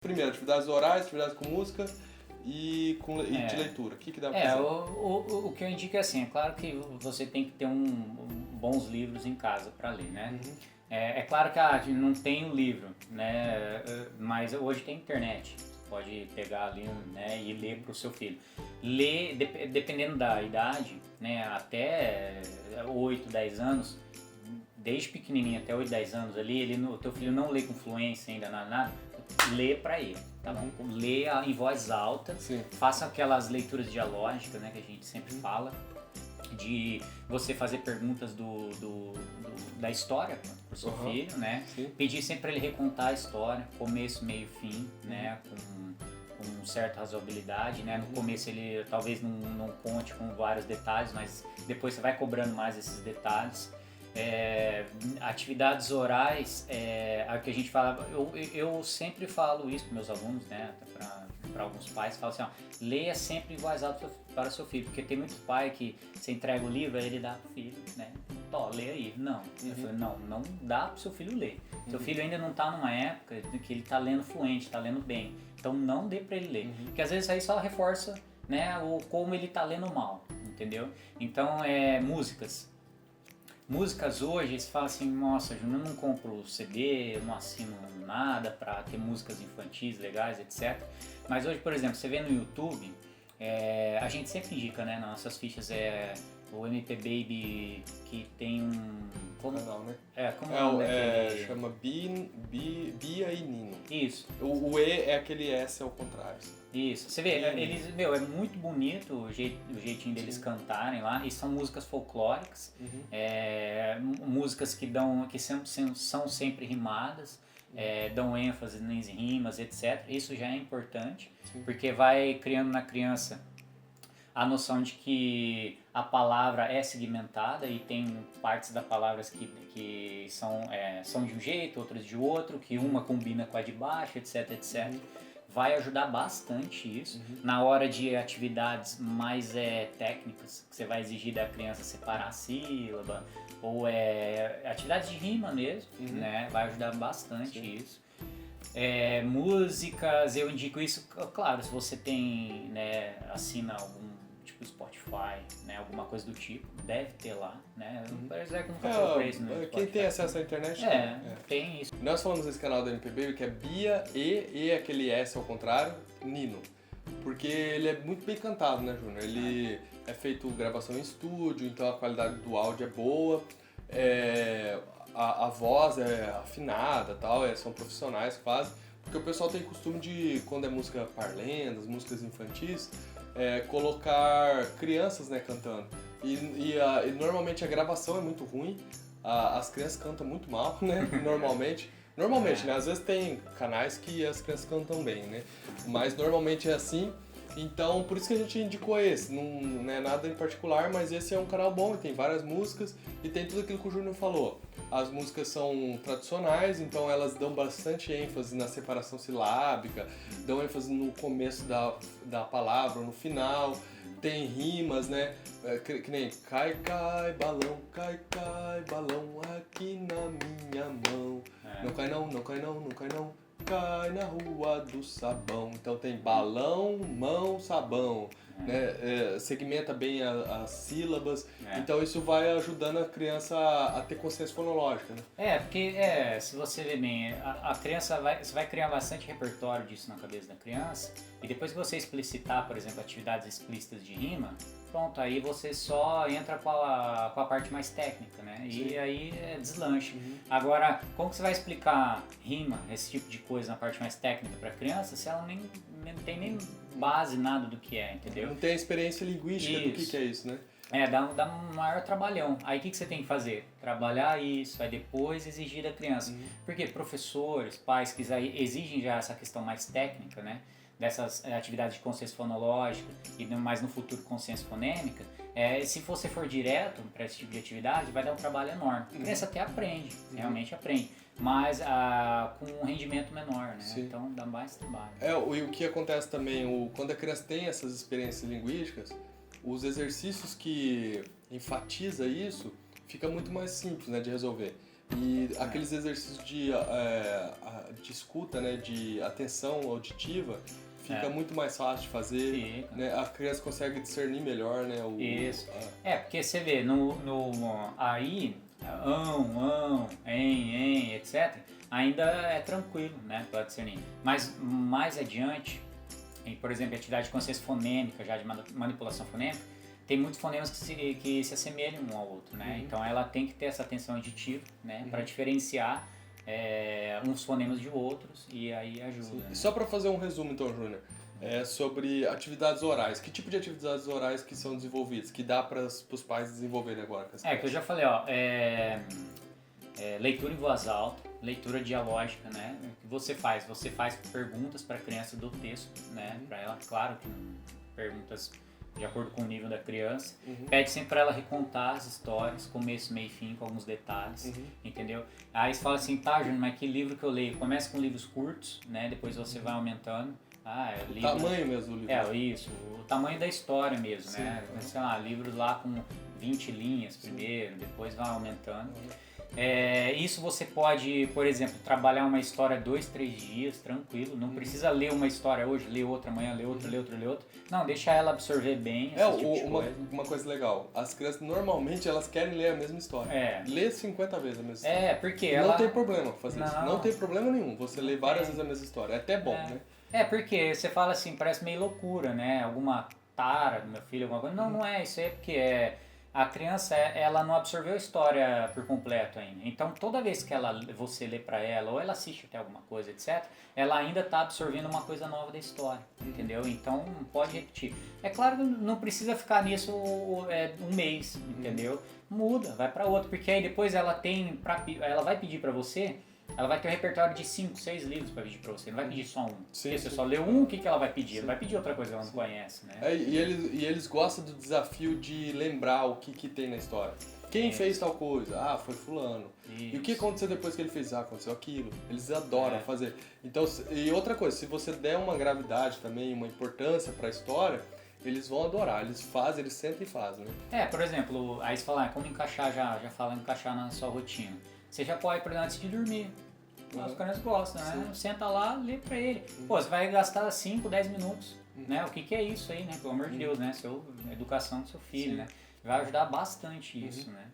Primeiro, atividades orais, atividades com música e de leitura. O que dá pra fazer? O que eu indico é assim, é claro que você tem que ter bons livros em casa para ler, né? Uhum. É claro que não tem um livro, né? Mas hoje tem internet. Pode pegar ali, né, e ler para o seu filho. Ler, dependendo da idade, né, até 8, 10 anos, desde pequenininho até 8, 10 anos ali, o teu filho não lê com fluência ainda, nada, lê para ele, tá bom? Lê em voz alta, Sim. faça aquelas leituras dialógicas, né, que a gente sempre fala, de você fazer perguntas da história pro seu filho, né? Sim. Pedir sempre para ele recontar a história, começo, meio, fim, né? Com certa razoabilidade, né? No começo ele talvez não conte com vários detalhes, mas depois você vai cobrando mais esses detalhes. Atividades orais, a que a gente fala, eu sempre falo isso para meus alunos, né? Para alguns pais, falo assim, ó, leia sempre em voz alta para o seu filho, porque tem muito pai que você entrega o livro, aí ele dá pro filho, né? Lê aí. Não. Eu falei, não dá pro seu filho ler. Seu filho ainda não tá numa época que ele tá lendo fluente, tá lendo bem. Então não dê para ele ler. Porque às vezes aí só reforça, né, como ele tá lendo mal, entendeu? Então, músicas hoje, você fala assim, nossa, Júnior, eu não compro CD, eu não assino nada para ter músicas infantis legais, etc. Mas hoje, por exemplo, você vê no YouTube, a gente sempre indica, né, nas nossas fichas, o MP Baby, que tem como Canal, né? como é o nome daquele... Chama Bia e Nino. Isso. O E é aquele S ao contrário. Isso. Você vê, eles, é muito bonito o jeitinho deles cantarem lá, e são músicas folclóricas, músicas que são sempre rimadas, dão ênfase nas rimas, etc. Isso já é importante, porque vai criando na criança a noção de que a palavra é segmentada e tem partes das palavras que são de um jeito, outras de outro, que uma combina com a de baixo, etc, etc. Vai ajudar bastante isso na hora de atividades mais técnicas, que você vai exigir da criança separar a sílaba, ou atividades de rima mesmo, né? Vai ajudar bastante isso. Músicas, eu indico isso, claro, se você tem, né, assina algum tipo Spotify, né, alguma coisa do tipo, deve ter lá, né? Parece que nunca procurei isso no Spotify. Quem tem acesso à internet tem isso. Nós falamos desse canal do MPB que é Bia e aquele S ao contrário, Nino. Porque ele é muito bem cantado, né, Júnior? Ele é feito gravação em estúdio, então a qualidade do áudio é boa, a voz é afinada, tal, são profissionais que fazem. Porque o pessoal tem costume de, quando é música parlendas, músicas infantis, colocar crianças, né, cantando. E normalmente a gravação é muito ruim, as crianças cantam muito mal, né, normalmente. Normalmente, né, às vezes tem canais que as crianças cantam bem, né, mas normalmente é assim. Então, por isso que a gente indicou esse, não é nada em particular, mas esse é um canal bom, tem várias músicas e tem tudo aquilo que o Júnior falou. As músicas são tradicionais, então elas dão bastante ênfase na separação silábica, dão ênfase no começo da palavra, no final, tem rimas, né? Que nem cai, cai, balão aqui na minha mão. Não cai não, não cai não, não cai não. Cai na rua do sabão. Então tem balão, mão, sabão, né? Segmenta bem as sílabas. Então isso vai ajudando a criança a ter consciência fonológica, né? Porque se você ver bem, a criança você vai criar bastante repertório disso na cabeça da criança, e depois que você explicitar, por exemplo, atividades explícitas de rima, pronto, aí você só entra com a parte mais técnica, né? Sim. E aí deslancha. Agora, como que você vai explicar rima, esse tipo de coisa na parte mais técnica para a criança, se ela nem tem nem base, nada do que entendeu? Não tem a experiência linguística do que é isso, né? Dá um maior trabalhão. Aí o que você tem que fazer? Trabalhar isso, aí depois exigir da criança. Porque professores, pais que exigem já essa questão mais técnica, né? Dessas atividades de consciência fonológica e mais no futuro consciência fonêmica, se você for direto para esse tipo de atividade, vai dar um trabalho enorme. A criança até aprende, realmente aprende, mas com um rendimento menor, né? Sim. Então dá mais trabalho. E o que acontece também, quando a criança tem essas experiências linguísticas, os exercícios que enfatiza isso fica muito mais simples, né, de resolver. E aqueles exercícios de escuta, né, de atenção auditiva, fica muito mais fácil de fazer, né? A criança consegue discernir melhor, né? Isso. Porque você vê, aí, etc., ainda é tranquilo, né, para discernir. Mas mais adiante, por exemplo, atividade de consciência fonêmica, já de manipulação fonêmica, tem muitos fonemas que se assemelham um ao outro, né? Então ela tem que ter essa atenção auditiva, né, para diferenciar uns fonemas de outros, e aí ajuda. Né? Só para fazer um resumo então, Júnior, sobre atividades orais. Que tipo de atividades orais que são desenvolvidas, que dá para os pais desenvolverem agora? Que eu já falei, leitura em voz alta, leitura dialógica, né? O que você faz? Você faz perguntas para a criança do texto, né? Para ela, claro, que perguntas de acordo com o nível da criança. Pede sempre para ela recontar as histórias, começo, meio e fim, com alguns detalhes, entendeu? Aí você fala assim, tá, Júnior, mas que livro que eu leio? Começa com livros curtos, né? Depois você vai aumentando. O tamanho mesmo do livro. Isso, o tamanho da história mesmo, né? Sei lá, livros lá com 20 linhas primeiro, depois vai aumentando. Isso você pode, por exemplo, trabalhar uma história 2, 3 dias, tranquilo. Não precisa ler uma história hoje, ler outra amanhã, ler outra. Não, deixa ela absorver bem esse tipo de coisa. Uma coisa legal, as crianças normalmente elas querem ler a mesma história. Lê 50 vezes a mesma história. Porque não tem problema fazer isso. Não tem problema nenhum você ler várias vezes a mesma história. É até bom, né? Porque você fala assim, parece meio loucura, né? Alguma tara do meu filho, alguma coisa. Não é. Isso aí é porque a criança, ela não absorveu a história por completo ainda. Então, toda vez que você lê pra ela, ou ela assiste até alguma coisa, etc., ela ainda tá absorvendo uma coisa nova da história, entendeu? Então, pode repetir. É claro que não precisa ficar nisso um mês, entendeu? Muda, vai pra outro, porque aí depois ela vai pedir pra você. Ela vai ter um repertório de 5, 6 livros para pedir para você, não vai pedir só um. Porque você só leu um, o que ela vai pedir? Ela vai pedir outra coisa que ela não conhece, né? E eles gostam do desafio de lembrar o que tem na história. Quem fez tal coisa? Foi fulano. Isso. E o que aconteceu depois que ele fez? Aconteceu aquilo. Eles adoram fazer. Então, e outra coisa, se você der uma gravidade também, uma importância para a história, eles vão adorar. Eles sentam e fazem, né? Por exemplo, aí você fala, como encaixar, já fala encaixar na sua rotina. Você já pode, por exemplo, antes de dormir. As crianças gostam, né? Senta lá, lê pra ele. Você vai gastar 5, 10 minutos, né? O que é isso aí, né? Pelo amor de Deus, né? A educação do seu filho, né? Vai ajudar bastante isso, né?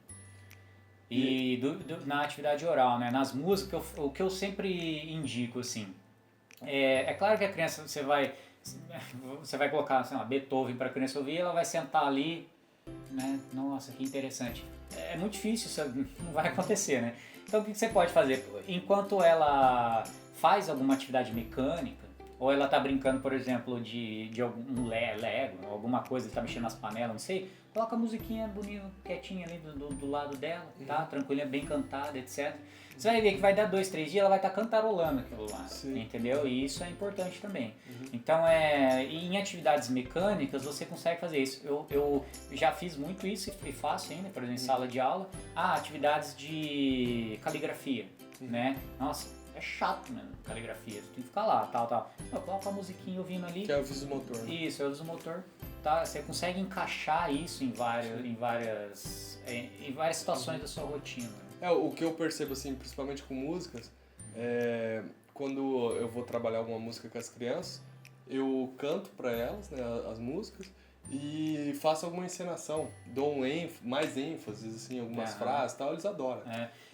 E na atividade oral, né? Nas músicas, o que eu sempre indico, assim, é claro que a criança, você vai colocar, sei lá, Beethoven pra criança ouvir, ela vai sentar ali, né? Nossa, que interessante. É muito difícil, isso não vai acontecer, né? Então o que você pode fazer? Enquanto ela faz alguma atividade mecânica, ou ela tá brincando, por exemplo, de algum Lego, alguma coisa, tá mexendo nas panelas, não sei, coloca a musiquinha bonita, quietinha ali do lado dela, tá? Tranquilinha, bem cantada, etc. Você vai ver que vai dar 2, 3 dias, ela vai estar cantarolando aquilo lá, entendeu? E isso é importante também. Então, em atividades mecânicas, você consegue fazer isso. Eu já fiz muito isso e faço ainda, por exemplo, em sala de aula. Atividades de caligrafia, né? Nossa, é chato mesmo, caligrafia. Você tem que ficar lá, tal. Coloca a musiquinha ouvindo ali. Que é o visomotor. Né? Isso, é o visomotor. Tá? Você consegue encaixar isso em várias situações da sua rotina. O que eu percebo, assim, principalmente com músicas, quando eu vou trabalhar alguma música com as crianças, eu canto para elas, né, as músicas, e faço alguma encenação, dou mais ênfase, assim, algumas frases e tal, eles adoram.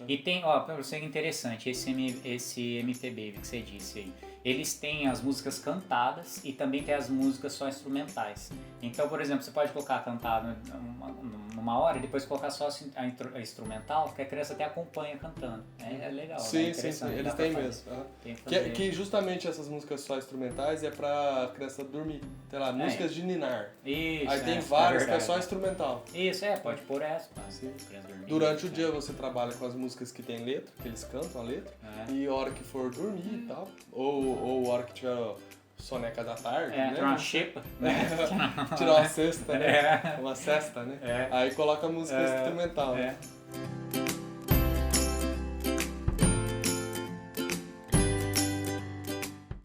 E tem, pra você é interessante, esse MT Baby que você disse aí, eles têm as músicas cantadas e também tem as músicas só instrumentais. Então, por exemplo, você pode colocar cantado numa hora e depois colocar só a instrumental, que a criança até acompanha cantando. É legal, sim, né? Sim, eles têm mesmo. Que justamente essas músicas só instrumentais é pra criança dormir. Tem lá, músicas de ninar. Isso, aí tem várias que é só instrumental. Isso, pode pôr essa. Durante o dia você trabalha com as músicas que tem letra, que eles cantam a letra, e a hora que for dormir e tal, ou a hora que tiver soneca da tarde, né? Tirar uma xepa, né? Tirar uma cesta, né? Uma cesta, né? Aí coloca a música instrumental, né?